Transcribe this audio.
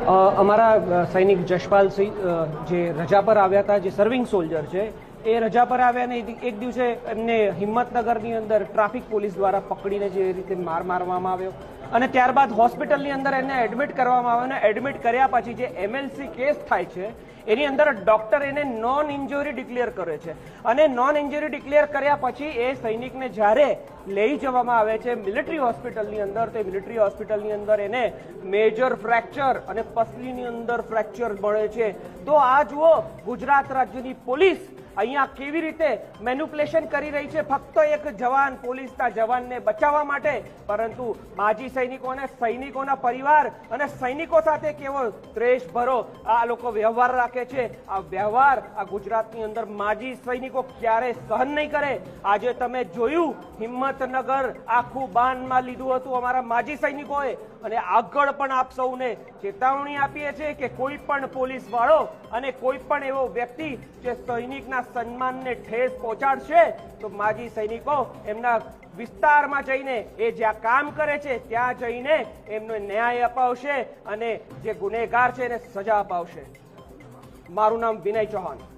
અમારા સૈનિક જશપાલસિંહ જે રજા પર આવ્યા હતા, જે સર્વિંગ સોલ્જર છે, એ રજા પર આવ્યા ને એક દિવસે એમને હિંમતનગરની અંદર ટ્રાફિક પોલીસ દ્વારા પકડીને જે રીતે માર મારવામાં આવ્યો અને ત્યારબાદ હોસ્પિટલની અંદર એને એડમિટ કરવામાં આવ્યો અને એડમિટ કર્યા પછી જે MLC કેસ થાય છે એની અંદર ડોક્ટર એને નોન ઇન્જરી ડિક્લેર કરે છે અને નોન ઇન્જરી ડિક્લેર કર્યા પછી એ સૈનિકને જ્યારે લઈ જવામાં આવે છે મિલિટરી હોસ્પિટલની અંદર, તો મિલિટરી હોસ્પિટલની અંદર એને મેજર ફ્રેક્ચર અને પસલીની અંદર ફ્રેક્ચર મળે છે। તો આ જુઓ ગુજરાત રાજ્યની પોલીસ અહીંયા કેવી રીતે મેન્યુપ્યુલેશન કરી રહી છે ફક્ત એક જવાન, પોલીસના જવાનને બચાવવા માટે, પરંતુ માજી સૈનિકોને, સૈનિકોના પરિવાર અને સૈનિકો સાથે કેવો દ્વેષભરો આ લોકો વ્યવહાર રાખે છે। આ વ્યવહાર આ ગુજરાતની અંદર માજી સૈનિકો ક્યારે સહન નહીં કરે। આજે તમે જોયું હિંમતનગર આખું બાનમાં લીધું હતું અમારા માજી સૈનિકોએ અને આગળ પણ આપ સૌને ચેતવણી આપીએ છીએ કે કોઈ પણ પોલીસ વાળો અને કોઈ પણ એવો વ્યક્તિ જે સૈનિકના સન્માનને ઠેસ પહોંચાડશે તો માજી સૈનિકો એમના વિસ્તારમાં જઈને એ જ્યાં કામ કરે છે ત્યાં જઈને એમને ન્યાય અપાવશે અને જે ગુનેગાર છે એને સજા અપાવશે। મારું નામ વિનય ચૌહાણ।